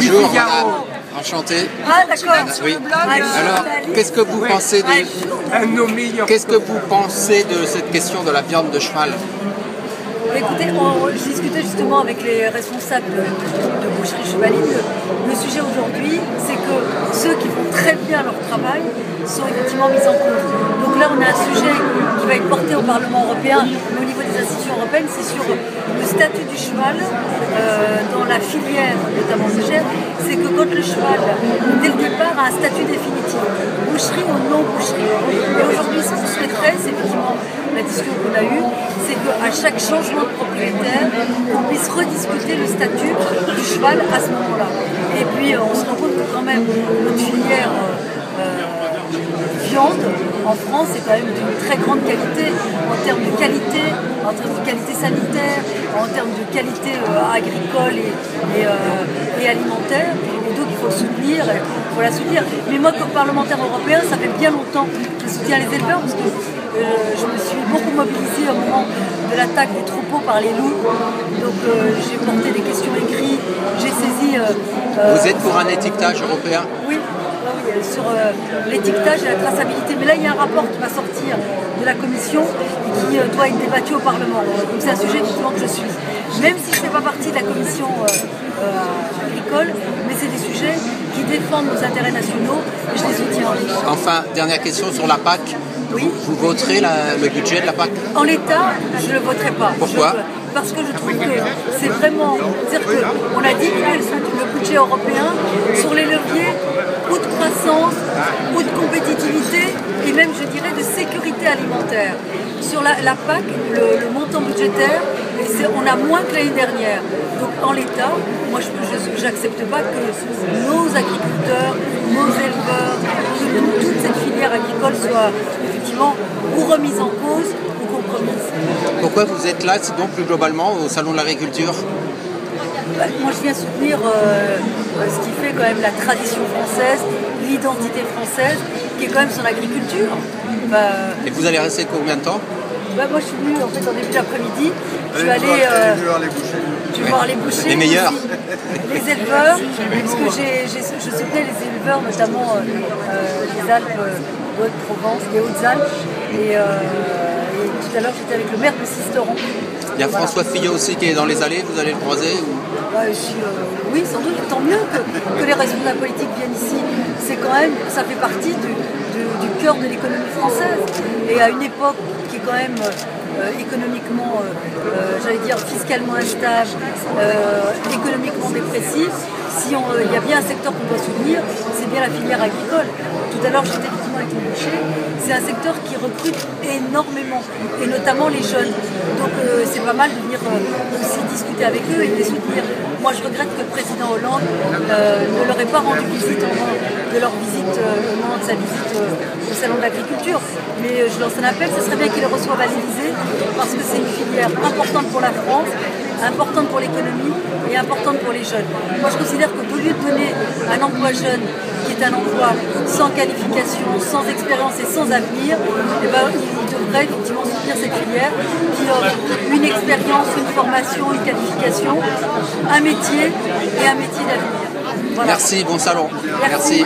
Bonjour, madame. Enchanté. Ah, d'accord. Oui. Alors, qu'est-ce que vous pensez de cette question de la viande de cheval? Écoutez, je discutais justement avec les responsables de boucherie chevaline. Le sujet aujourd'hui, c'est que ceux qui font très bien leur travail sont effectivement mis en cause. Donc là, on a un sujet qui va être porté au Parlement européen, mais au niveau des institutions européennes, c'est sur le statut du cheval dans la filière, notamment légère. C'est que quand le cheval, dès le départ, a un statut définitif, boucherie ou non boucherie. Et aujourd'hui, ce qu'on souhaiterait, c'est effectivement la discussion qu'on a eue, c'est qu'à chaque changement de propriétaire, on puisse rediscuter le statut du cheval à ce moment-là. Et puis on se rend compte que quand même notre filière viande en France est quand même d'une très grande qualité en termes de qualité, en termes de qualité sanitaire, en termes de qualité agricole et alimentaire. Et donc il faut le soutenir, il faut la soutenir. Mais moi comme parlementaire européen, ça fait bien longtemps que je soutiens les éleveurs parce que je me suis beaucoup mobilisée au moment de l'attaque des troupeaux par les loups. Donc j'ai porté des questions écrites, j'ai saisi... Vous êtes pour un étiquetage européen? Oui, sur l'étiquetage et la traçabilité. Mais là, il y a un rapport qui va sortir de la Commission et qui doit être débattu au Parlement. Donc c'est un sujet effectivement que je suis. Même si je ne fais pas partie de la Commission agricole, mais c'est des sujets qui défendent nos intérêts nationaux et je les soutiens. Enfin, dernière question sur la PAC. Oui. Vous voterez le budget de la PAC? En l'état, je ne le voterai pas. Pourquoi? Parce que je trouve que c'est vraiment... C'est-à-dire qu'on a diminué le budget européen sur les leviers ou de croissance, ou de compétitivité, et même, je dirais, de sécurité alimentaire. Sur la PAC, le montant budgétaire, on a moins que l'année dernière. Donc en l'état, moi je n'accepte pas que nos agriculteurs, nos éleveurs, toute cette filière agricole soit effectivement ou remise en cause ou compromise. Pourquoi vous êtes là, sinon plus globalement, au Salon de l'Agriculture? Moi je viens soutenir ce qui fait quand même la tradition française, l'identité française, qui est quand même son agriculture. Et vous allez rester combien de temps? Moi je suis venue en fait en début d'après-midi, je vais aller voir les bouchers, les meilleurs, les éleveurs, parce que je soutenais les éleveurs, notamment des Alpes Haute-Provence, des Hautes-Alpes, et tout à l'heure j'étais avec le maire de Sisteron. Il y a François Fillon aussi qui est dans les allées, vous allez le croiser oui, sans doute, tant mieux que les responsables politiques viennent ici. C'est quand même, ça fait partie du cœur de l'économie française. Et à une époque qui est quand même économiquement, j'allais dire fiscalement instable, économiquement dépressif, si il y a bien un secteur qu'on doit soutenir, c'est bien la filière agricole. Tout à l'heure, j'étais effectivement avec le boucher. C'est un secteur qui recrute énormément, et notamment les jeunes. Donc c'est pas mal de venir aussi discuter avec eux et de les soutenir. Moi, je regrette que le président Hollande ne leur ait pas rendu visite au moment de leur visite, au moment de sa visite au Salon de l'Agriculture. Mais je lance un appel, ce serait bien qu'ils les reçoivent à l'Élysée, parce que c'est une filière importante pour la France, importante pour l'économie et importante pour les jeunes. Moi, je considère qu'au lieu de donner un emploi jeune, qui est un emploi sans qualification, sans expérience et sans avenir, eh ben, il devrait effectivement soutenir cette filière qui offre une expérience, une formation, une qualification, un métier et un métier d'avenir. Voilà. Merci, bon salon. Merci.